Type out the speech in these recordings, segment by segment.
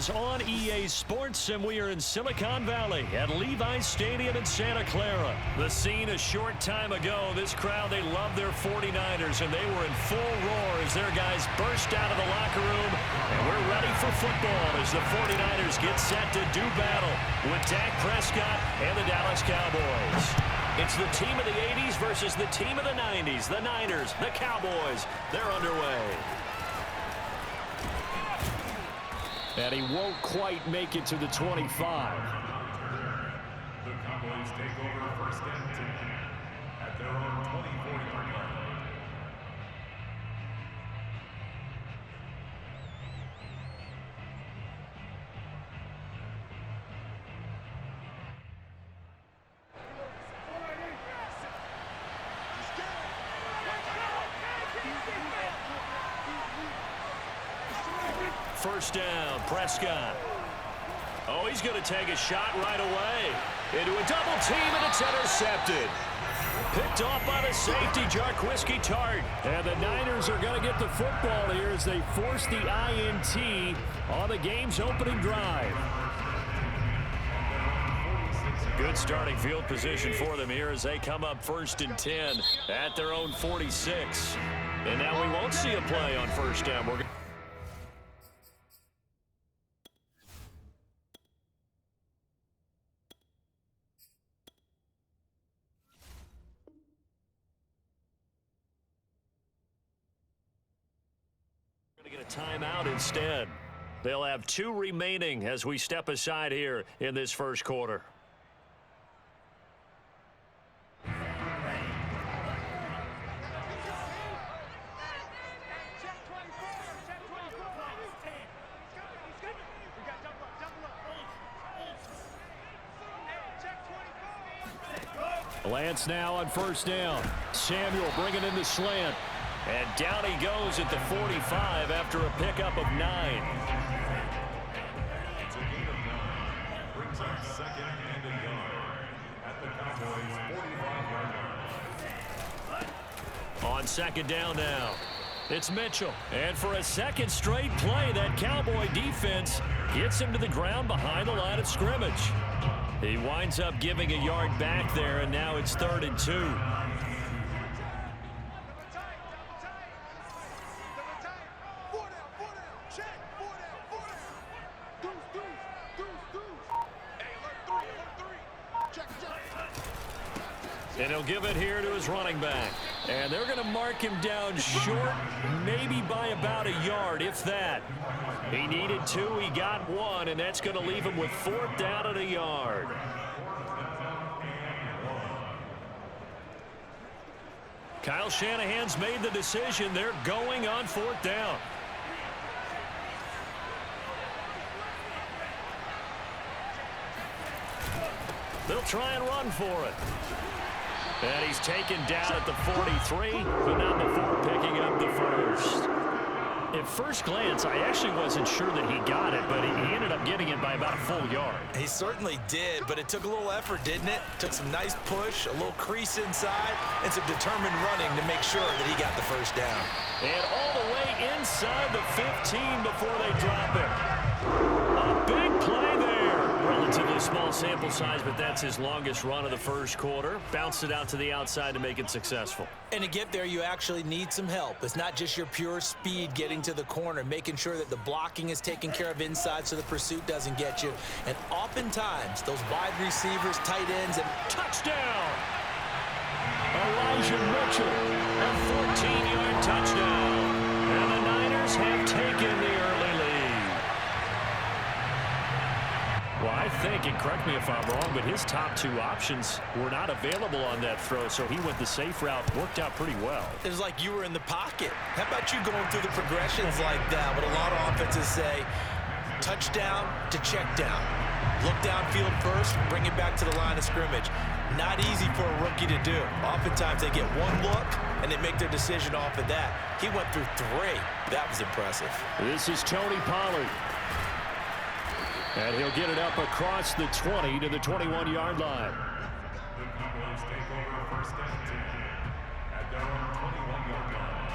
is on EA Sports, and we are in Silicon Valley at Levi's Stadium in Santa Clara. The scene a short time ago. This crowd, they love their 49ers, and they were in full roar as their guys burst out of the locker room. And we're ready for football as the 49ers get set to do battle with Dak Prescott and the Dallas Cowboys. It's the team of the 80s versus the team of the 90s. The Niners, the Cowboys, they're underway. And he won't quite make it to the 25. The Cowboys take over first and 10 at their own 24-yard line. First down, Prescott. Oh, he's going to take a shot right away. Into a double team, and it's intercepted. Picked off by the safety, Jarquiski Tart. And the Niners are going to get the football here as they force the INT on the game's opening drive. Good starting field position for them here as they come up first and 10 at their own 46. And now we won't see a play on first down. We're timeout instead. They'll have 2 remaining as we step aside here in this first quarter. Lance now on first down. Samuel bringing in the slant. And down he goes at the 45 after a pickup of 9. It's a gain of 9. Brings up second and a yard at the Cowboys' 45-yard line. On second down now, it's Mitchell. And for a second straight play, that Cowboy defense gets him to the ground behind the line of scrimmage. He winds up giving a yard back there, and now it's 3rd and 2. And he'll give it here to his running back. And they're going to mark him down short, maybe by about a yard, if that. He needed 2, he got 1, and that's going to leave him with 4th down and a yard. Kyle Shanahan's made the decision. They're going on 4th down. They'll try and run for it. And he's taken down at the 43, but not before picking up the first. At first glance, I actually wasn't sure that he got it, but he ended up getting it by about a full yard. He certainly did, but it took a little effort, didn't it? Took some nice push, a little crease inside, and some determined running to make sure that he got the first down. And all the way inside the 15 before they drop it. A big play there. Relatively small sample size, but that's his longest run of the first quarter. Bounced it out to the outside to make it successful. And to get there, you actually need some help. It's not just your pure speed getting to the corner, making sure that the blocking is taken care of inside so the pursuit doesn't get you. And oftentimes, those wide receivers, tight ends, and touchdown! Elijah Mitchell, a 14-yard touchdown. And the Niners have taken the early lead. Well, I think, and correct me if I'm wrong, but his top 2 options were not available on that throw, so he went the safe route, worked out pretty well. It was like you were in the pocket. How about you going through the progressions like that? What a lot of offenses say, touchdown to check down. Look downfield first, bring it back to the line of scrimmage. Not easy for a rookie to do. Oftentimes they get 1 look, and they make their decision off of that. He went through 3. That was impressive. This is Tony Pollard. And he'll get it up across the 20 to the 21-yard line. The Cowboys take over first and 10 at their own 21-yard line.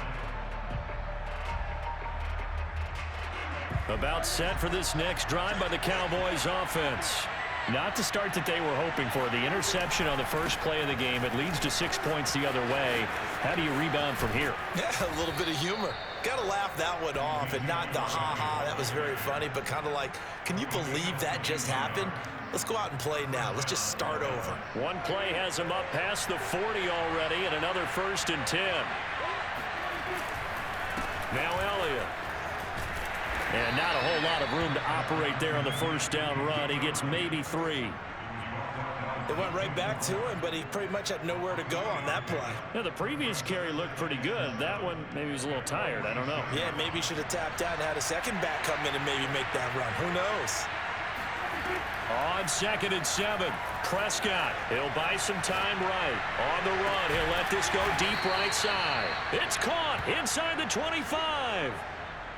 About set for this next drive by the Cowboys offense. Not the start that they were hoping for. The interception on the first play of the game. It leads to 6 points the other way. How do you rebound from here? Yeah, a little bit of humor. Got to laugh that one off, and not the ha-ha, that was very funny, but kind of like, can you believe that just happened? Let's go out and play now. Let's just start over. One play has him up past the 40 already, and another 1st and 10. Now Elliott. And not a whole lot of room to operate there on the first down run. He gets maybe 3. They went right back to him, but he pretty much had nowhere to go on that play. Yeah, the previous carry looked pretty good. That one, maybe he was a little tired. I don't know. Yeah, maybe he should have tapped out and had a second back come in and maybe make that run. Who knows? On 2nd and 7, Prescott. He'll buy some time right. On the run, he'll let this go deep right side. It's caught inside the 25.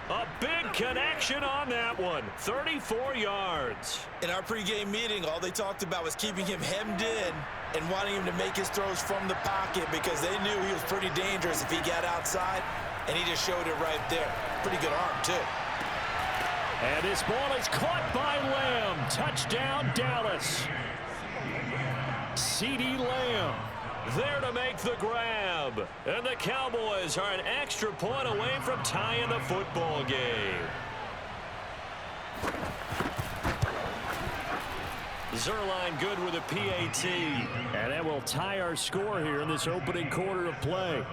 A big connection on that one. 34 yards. In our pregame meeting, all they talked about was keeping him hemmed in and wanting him to make his throws from the pocket because they knew he was pretty dangerous if he got outside, and he just showed it right there. Pretty good arm, too. And this ball is caught by Lamb. Touchdown, Dallas. CeeDee Lamb there to make the grab. And the Cowboys are an extra point away from tying the football game. Zerline good with a PAT. And that will tie our score here in this opening quarter of play.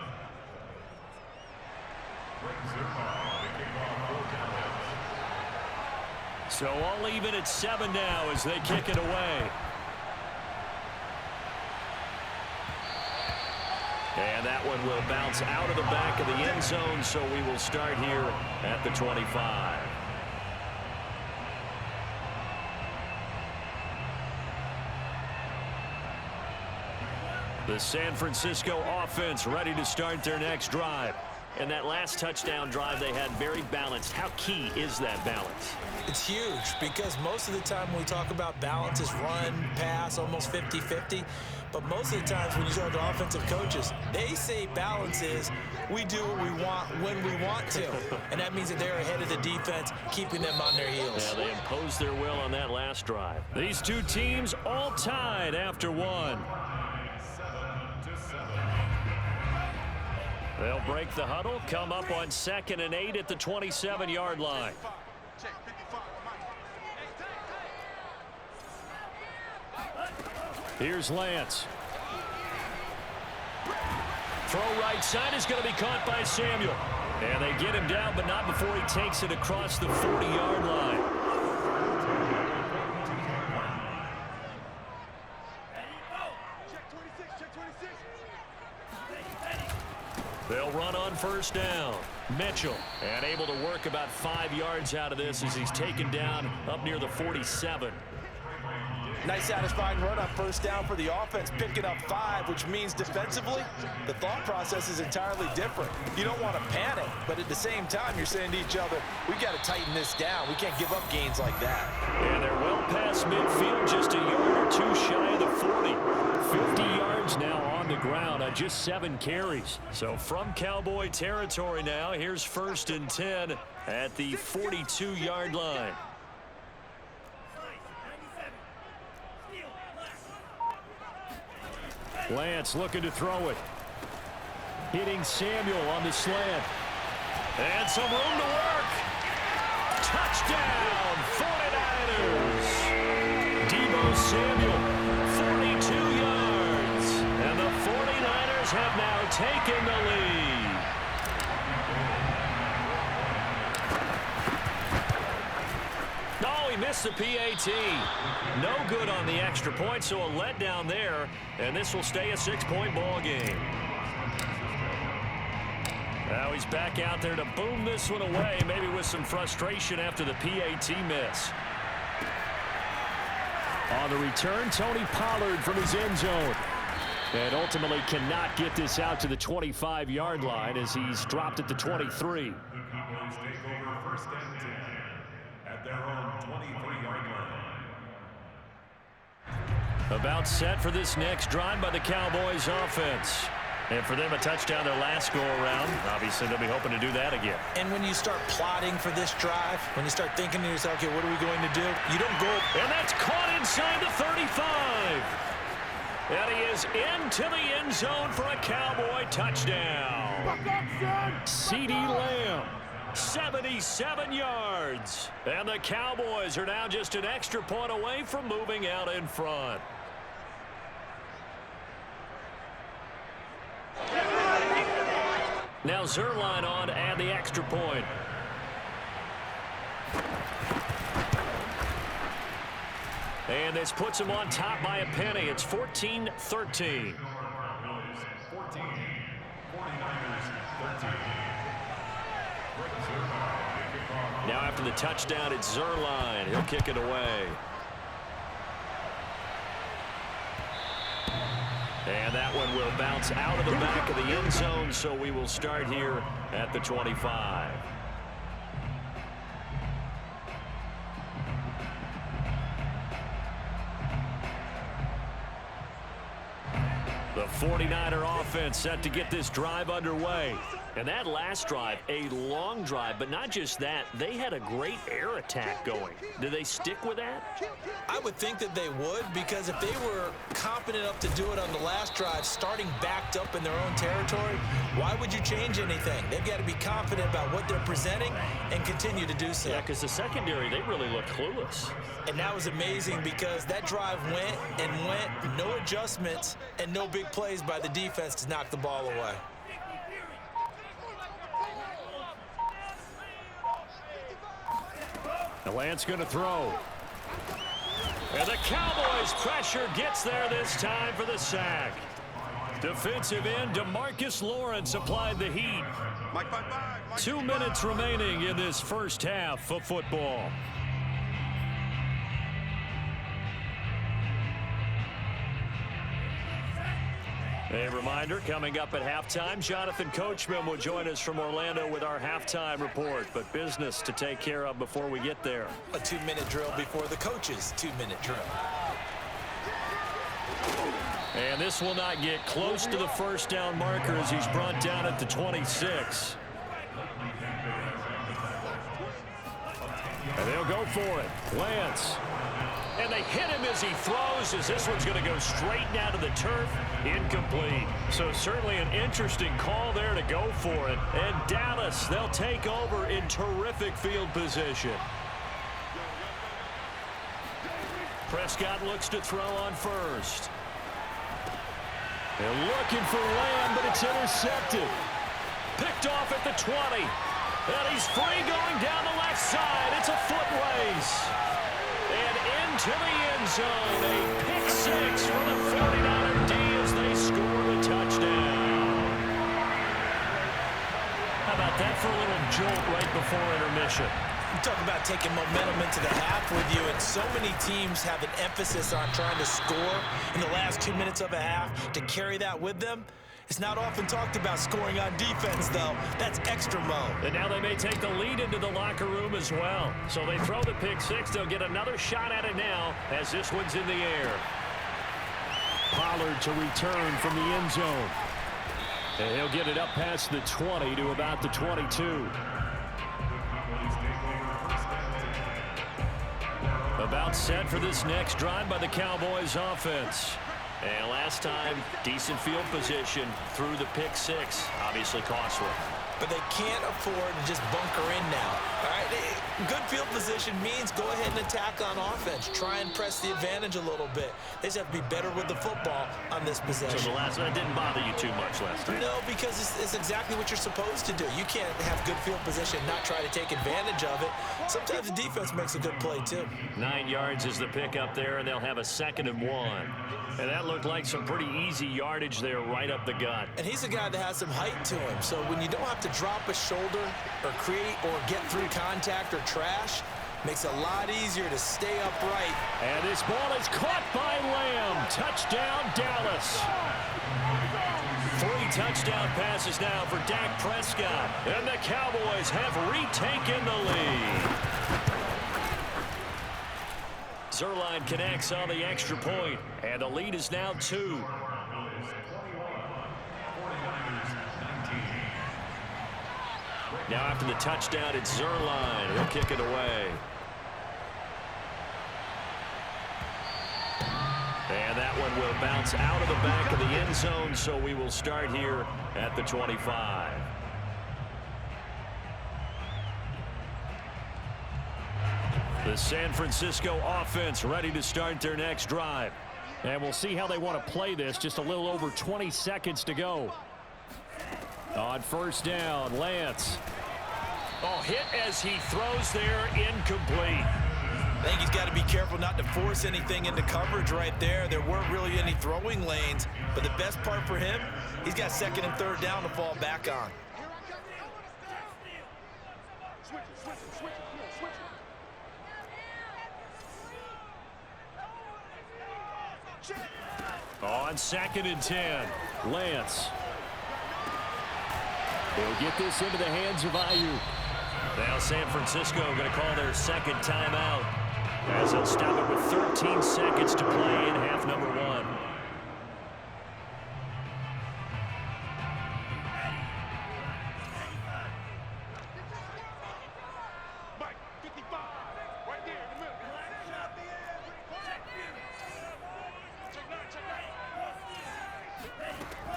So all even at 7 now as they kick it away. And that one will bounce out of the back of the end zone, so we will start here at the 25. The San Francisco offense ready to start their next drive. And that last touchdown drive they had very balanced. How key is that balance? It's huge because most of the time when we talk about balance is run, pass, almost 50-50. But most of the times when you talk to offensive coaches, they say balance is we do what we want when we want to. And that means that they're ahead of the defense, keeping them on their heels. Yeah, they imposed their will on that last drive. These two teams all tied after one. They'll break the huddle, come up on 2nd and 8 at the 27-yard line. Here's Lance. Throw right side is going to be caught by Samuel. And they get him down, but not before he takes it across the 40-yard line. They'll run on first down. Mitchell, and able to work about 5 yards out of this as he's taken down up near the 47. Nice satisfying run on first down for the offense, picking up 5, which means defensively, the thought process is entirely different. You don't want to panic, but at the same time, you're saying to each other, we got to tighten this down. We can't give up gains like that. And they're well past midfield, just a yard or two shy of the 40. 50 yards now on the ground on just 7 carries. So from Cowboy territory now, here's 1st and 10 at the 42-yard line. Lance looking to throw it. Hitting Samuel on the slant. And some room to work. Touchdown, 49ers. Deebo Samuel, 42 yards. And the 49ers have now taken the lead. Oh, he missed the PAT. No good on the extra point, so a letdown there. And this will stay a 6-point ball game. Now he's back out there to boom this one away, maybe with some frustration after the PAT miss. On the return, Tony Pollard from his end zone. And ultimately cannot get this out to the 25-yard line as he's dropped at the 23. The Cowboys take over 1st and 10 at their own 23-yard line. About set for this next drive by the Cowboys offense. And for them, a touchdown their last go-around. Obviously, they'll be hoping to do that again. And when you start plotting for this drive, when you start thinking to yourself, okay, what are we going to do? You don't go. And that's caught inside the 35. And he is into the end zone for a Cowboy touchdown. CeeDee Lamb, 77 yards. And the Cowboys are now just an extra point away from moving out in front. Now Zuerlein on to add the extra point. And this puts him on top by a penny. It's 14-13. 14, 49ers 13. Now after the touchdown, it's Zuerlein. He'll kick it away. And that one will bounce out of the back of the end zone, so we will start here at the 25. The 49er offense set to get this drive underway. And that last drive, a long drive, but not just that, they had a great air attack going. Do they stick with that? I would think that they would, because if they were competent enough to do it on the last drive, starting backed up in their own territory, why would you change anything? They've got to be confident about what they're presenting and continue to do so. Yeah, because the secondary, they really looked clueless. And that was amazing because that drive went and went, no adjustments, and no big plays by the defense to knock the ball away. The Lance going to throw. And the Cowboys' pressure gets there this time for the sack. Defensive end DeMarcus Lawrence applied the heat. 2 minutes remaining in this first half of football. A reminder, coming up at halftime, Jonathan Coachman will join us from Orlando with our halftime report, but business to take care of before we get there. A 2-minute drill before the coach's 2-minute drill. And this will not get close to the first down marker as he's brought down at the 26. And they'll go for it. Lance. And they hit him as he throws, as this one's going to go straight down to the turf. Incomplete. So certainly an interesting call there to go for it. And Dallas, they'll take over in terrific field position. Prescott looks to throw on first. They're looking for Lamb, but it's intercepted. Picked off at the 20. And he's free going down the left side. It's a foot race. And into the end zone. A pick six for the 49er D as they score the touchdown. How about that for a little jolt right before intermission? You talk about taking momentum into the half with you, and so many teams have an emphasis on trying to score in the last 2 minutes of a half to carry that with them. It's not often talked about scoring on defense, though. That's extra mode. And now they may take the lead into the locker room as well. So they throw the pick six. They'll get another shot at it now as this one's in the air. Pollard to return from the end zone. And he'll get it up past the 20 to about the 22. About set for this next drive by the Cowboys offense. And last time, decent field position through the pick six. Obviously costly. But they can't afford to just bunker in now. All right? Good field position means go ahead and attack on offense. Try and press the advantage a little bit. They just have to be better with the football on this possession. So the last one didn't bother you too much last time? No, because it's exactly what you're supposed to do. You can't have good field position and not try to take advantage of it. Sometimes the defense makes a good play, too. 9 yards is the pick up there, and they'll have a 2nd and 1. And that looked like some pretty easy yardage there right up the gut. And he's a guy that has some height to him. So when you don't have to drop a shoulder or create or get through contact or trash, makes it a lot easier to stay upright. And this ball is caught by Lamb. Touchdown, Dallas. 3 touchdown passes now for Dak Prescott. And the Cowboys have retaken the lead. Zuerlein connects on the extra point, and the lead is now 2. now after the touchdown, it's Zerline. He'll kick it away. And that one will bounce out of the back of the end zone, so we will start here at the 25. The San Francisco offense ready to start their next drive. And we'll see how they want to play this. Just a little over 20 seconds to go. On first down, Lance. Oh, hit as he throws there, incomplete. I think he's got to be careful not to force anything into coverage right there. There weren't really any throwing lanes, but the best part for him, he's got second and third down to fall back on. On second and 10, Lance. They'll get this into the hands of Ayuk. Now San Francisco going to call their second timeout as they'll stop it with 13 seconds to play in half number 1.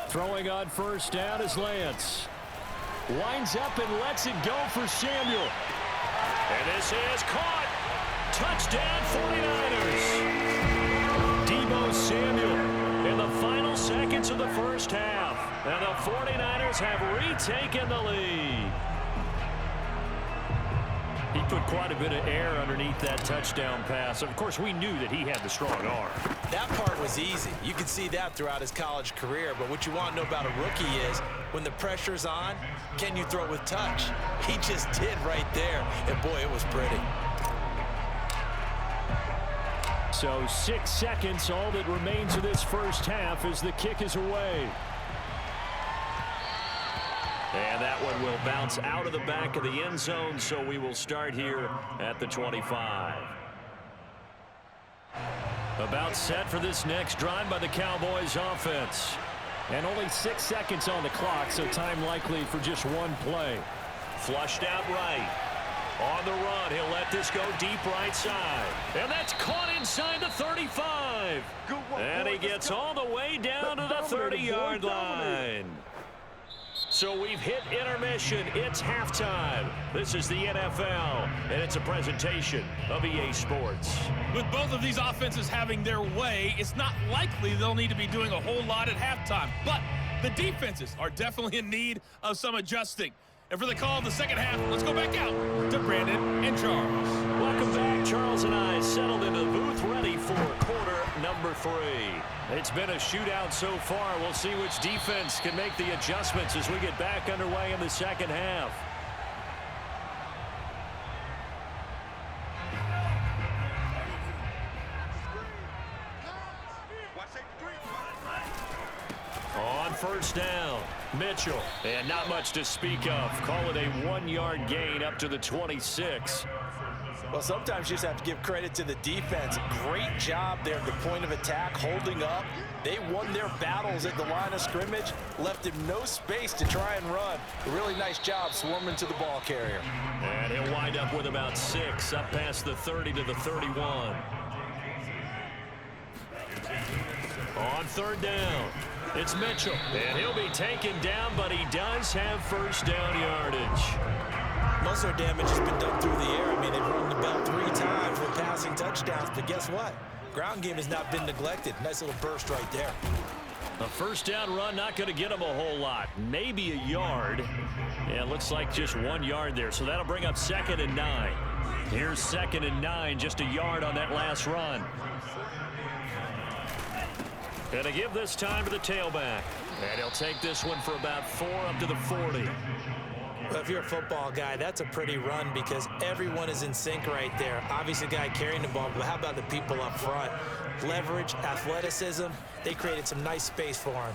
Throwing on first down is Lance. Winds up and lets it go for Samuel. And this is caught. Touchdown 49ers. Deebo Samuel in the final seconds of the first half. And the 49ers have retaken the lead. He put quite a bit of air underneath that touchdown pass. Of course, we knew that he had the strong arm. That part was easy. You could see that throughout his college career. But what you want to know about a rookie is when the pressure's on, can you throw with touch? He just did right there. And, boy, it was pretty. So 6 seconds, all that remains of this first half as the kick is away. And that one will bounce out of the back of the end zone, so we will start here at the 25. About set for this next drive by the Cowboys offense. And only 6 seconds on the clock, so time likely for just one play. Flushed out right. On the run, he'll let this go deep right side. And that's caught inside the 35. And he gets all the way down to the 30-yard line. So we've hit intermission. It's halftime. This is the NFL, and it's a presentation of EA Sports. With both of these offenses having their way, it's not likely they'll need to be doing a whole lot at halftime. But the defenses are definitely in need of some adjusting. And for the call of the second half, let's go back out to Brandon and Charles. Welcome back. Charles and I settled into the booth ready for quarter number 3. It's been a shootout so far. We'll see which defense can make the adjustments as we get back underway in the second half. On first down, Mitchell. And not much to speak of. Call it a 1-yard gain up to the 26. Well, sometimes you just have to give credit to the defense. Great job there at the point of attack, holding up. They won their battles at the line of scrimmage, left him no space to try and run. A really nice job swarming to the ball carrier. And he'll wind up with about 6, up past the 30 to the 31. On third down, it's Mitchell. And he'll be taken down, but he does have first down yardage. Most of their damage has been done through the air. I mean, they've rung the bell 3 times with passing touchdowns, but guess what? Ground game has not been neglected. Nice little burst right there. A first down run, not going to get him a whole lot. Maybe a yard. Yeah, it looks like just 1 yard there, so that'll bring up 2nd and 9. Here's 2nd and 9, just a yard on that last run. Gonna give this time to the tailback. And he'll take this one for about 4 up to the 40. Well, if you're a football guy, that's a pretty run because everyone is in sync right there. Obviously, the guy carrying the ball, but how about the people up front? Leverage, athleticism, they created some nice space for him.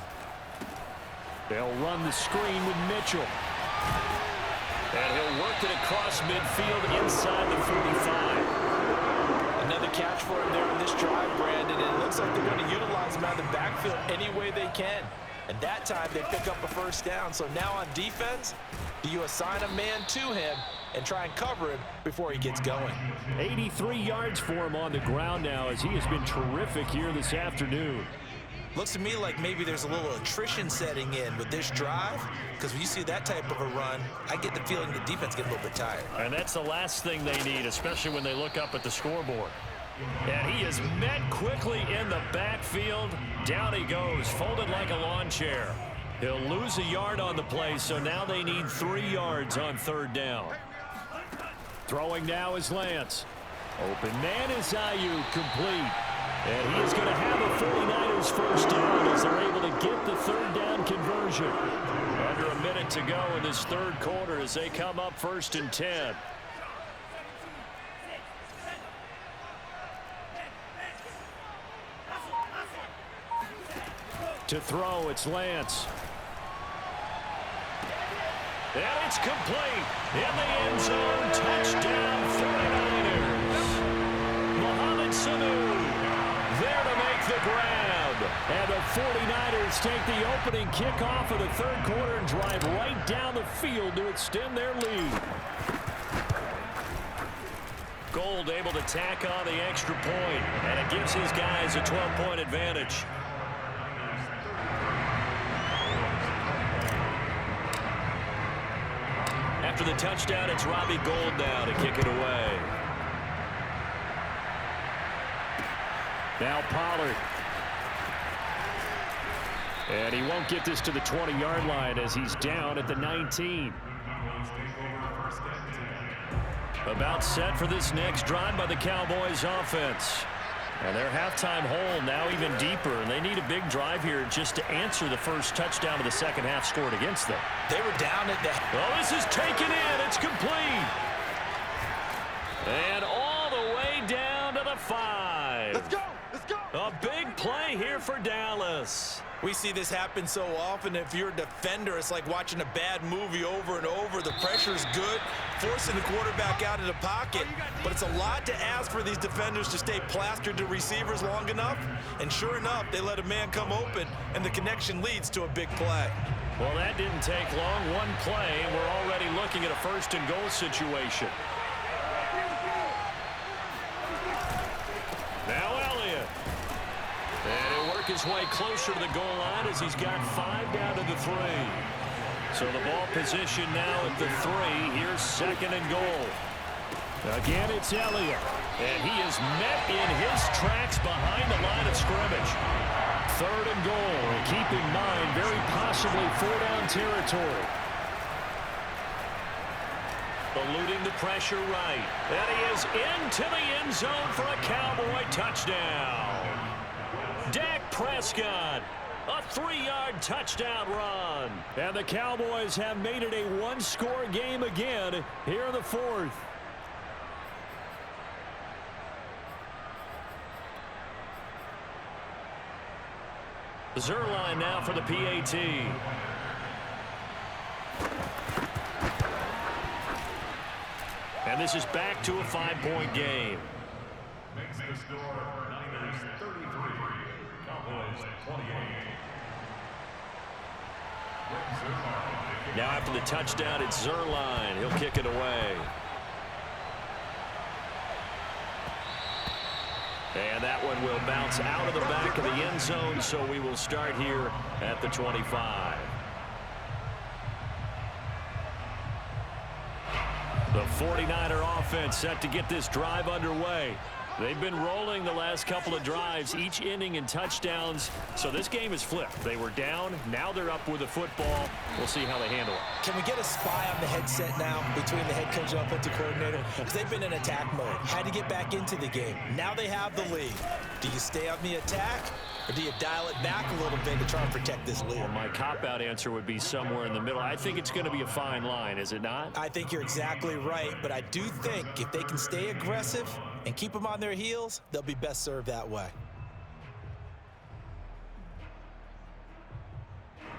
They'll run the screen with Mitchell. And he'll work it across midfield inside the 45. Another catch for him there on this drive, Brandon, and it looks like they're going to utilize him out of the backfield any way they can. And that time they pick up a first down. So now on defense, do you assign a man to him and try and cover him before he gets going? 83 yards for him on the ground now as he has been terrific here this afternoon. Looks to me like maybe there's a little attrition setting in with this drive, because when you see that type of a run, I get the feeling the defense gets a little bit tired. And that's the last thing they need, especially when they look up at the scoreboard. And he is met quickly in the backfield. Down he goes, folded like a lawn chair. He'll lose a yard on the play, so now they need 3 yards on third down. Throwing now is Lance. Open man is Ayuk, complete. And he is going to have a 49ers first down as they're able to get the third down conversion. Under a minute to go in this third quarter as they come up 1st and 10. To throw, it's Lance. And it's complete. In the end zone, touchdown 49ers. Mohamed Sanu there to make the grab. And the 49ers take the opening kickoff of the third quarter and drive right down the field to extend their lead. Gold able to tack on the extra point, and it gives his guys a 12-point advantage. After the touchdown, it's Robbie Gould now to kick it away. Now Pollard. And he won't get this to the 20-yard line as he's down at the 19. About set for this next drive by the Cowboys offense. And their halftime hole now even deeper, and they need a big drive here just to answer the first touchdown of the second half scored against them. They were down at the... Oh, this is taken in. It's complete. And all the way down to the 5. Let's go. Let's go. A big play here for Dallas. We see this happen so often. If you're a defender, it's like watching a bad movie over and over. The pressure's good, forcing the quarterback out of the pocket. But it's a lot to ask for these defenders to stay plastered to receivers long enough. And sure enough, they let a man come open, and the connection leads to a big play. Well, that didn't take long. One play, and we're already looking at a 1st and goal situation. Now Elliott. And he'll work his way closer to the goal line as he's got 5 down to the 3. So the ball position now at the 3. Here's 2nd and goal. Again, it's Elliott. And he is met in his tracks behind the line of scrimmage. 3rd and goal. And keep in mind, very possibly 4-down territory. Eluding the pressure right. And he is into the end zone for a Cowboy touchdown. Dak Prescott, a 3-yard touchdown run. And the Cowboys have made it a one-score game again here in the 4th. Zerline now for the PAT. And this is back to a 5-point game. Makes the score Niners 33, Cowboys 28. Now after the touchdown, it's Zerline. He'll kick it away. And that one will bounce out of the back of the end zone, so we will start here at the 25. The 49er offense set to get this drive underway. They've been rolling the last couple of drives, each ending in touchdowns. So this game is flipped. They were down. Now they're up with the football. We'll see how they handle it. Can we get a spy on the headset now between the head coach and offensive coordinator? Because they've been in attack mode. Had to get back into the game. Now they have the lead. Do you stay on the attack, or do you dial it back a little bit to try and protect this lead? Well, my cop-out answer would be somewhere in the middle. I think it's going to be a fine line, is it not? I think you're exactly right, but I do think if they can stay aggressive and keep them on their heels, they'll be best served that way.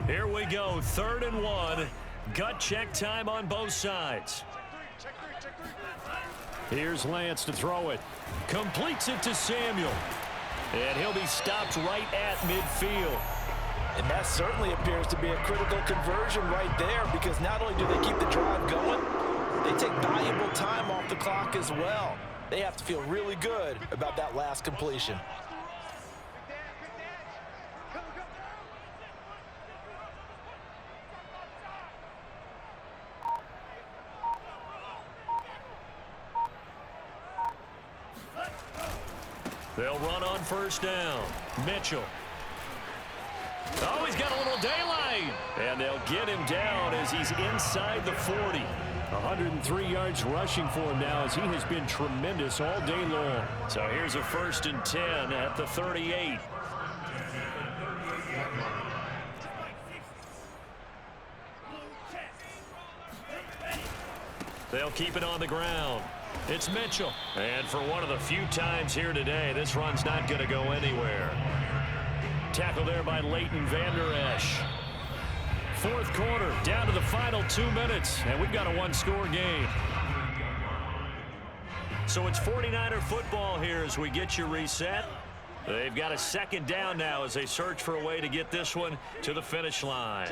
Here we go, 3rd and 1. Gut check time on both sides. Here's Lance to throw it. Completes it to Samuel. And he'll be stopped right at midfield. And that certainly appears to be a critical conversion right there, because not only do they keep the drive going, they take valuable time off the clock as well. They have to feel really good about that last completion. They'll run on first down. Mitchell. Oh, he's got a little daylight. And they'll get him down as he's inside the 40. 103 yards rushing for him now as he has been tremendous all day long. So here's a 1st and 10 at the 38. They'll keep it on the ground. It's Mitchell. And for one of the few times here today, this run's not going to go anywhere. Tackle there by Leighton Vander Esch. 4th quarter, down to the final 2 minutes, and we've got a one-score game. So it's 49er football here as we get you reset. They've got a 2nd down now as they search for a way to get this one to the finish line.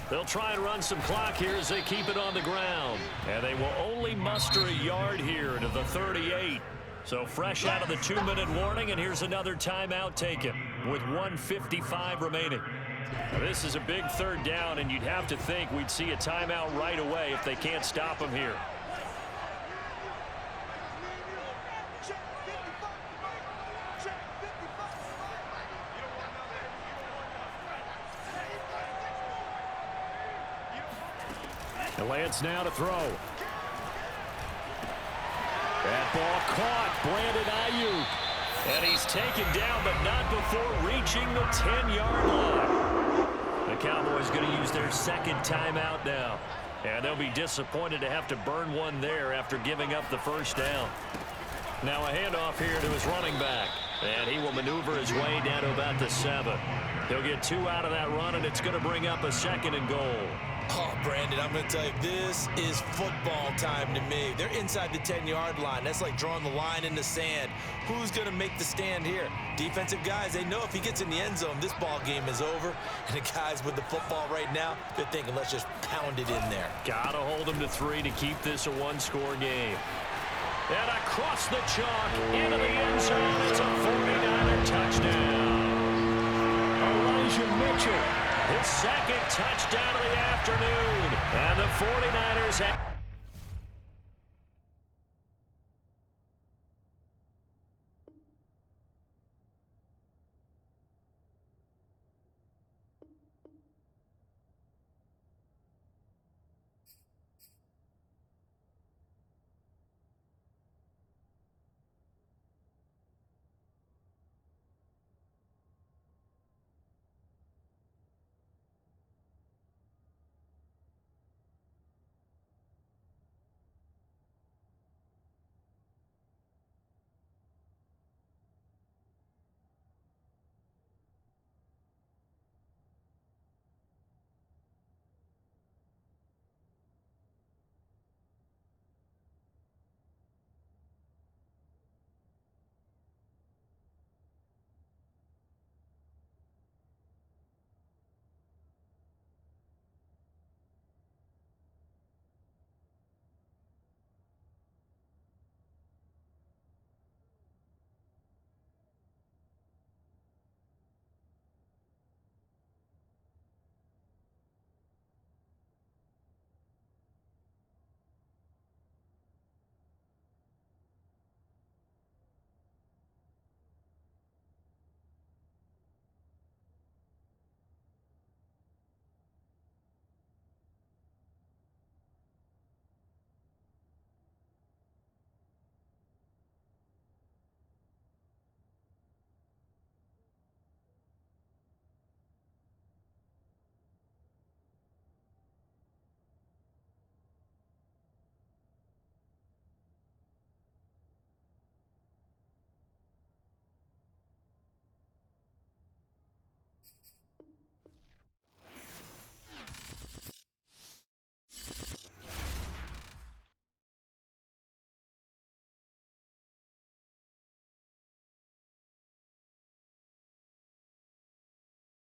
They'll try and run some clock here as they keep it on the ground. And they will only muster a yard here to the 38. So fresh out of the 2-minute warning, and here's another timeout taken with 1:55 remaining. Now, this is a big 3rd down, and you'd have to think we'd see a timeout right away if they can't stop them here. Lance now to throw. That ball caught. Brandon Ayuk. And he's taken down, but not before reaching the 10-yard line. The Cowboys going to use their 2nd timeout now. And they'll be disappointed to have to burn one there after giving up the 1st down. Now a handoff here to his running back. And he will maneuver his way down to about the 7. He'll get 2 out of that run, and it's going to bring up a 2nd and goal. Oh, Brandon, I'm going to tell you, this is football time to me. They're inside the 10-yard line. That's like drawing the line in the sand. Who's going to make the stand here? Defensive guys, they know if he gets in the end zone, this ball game is over. And the guys with the football right now, they're thinking, let's just pound it in there. Got to hold them to 3 to keep this a one-score game. And across the chalk into the end zone. It's a 49er touchdown. Elijah Mitchell. His 2nd touchdown of the afternoon. And the 49ers have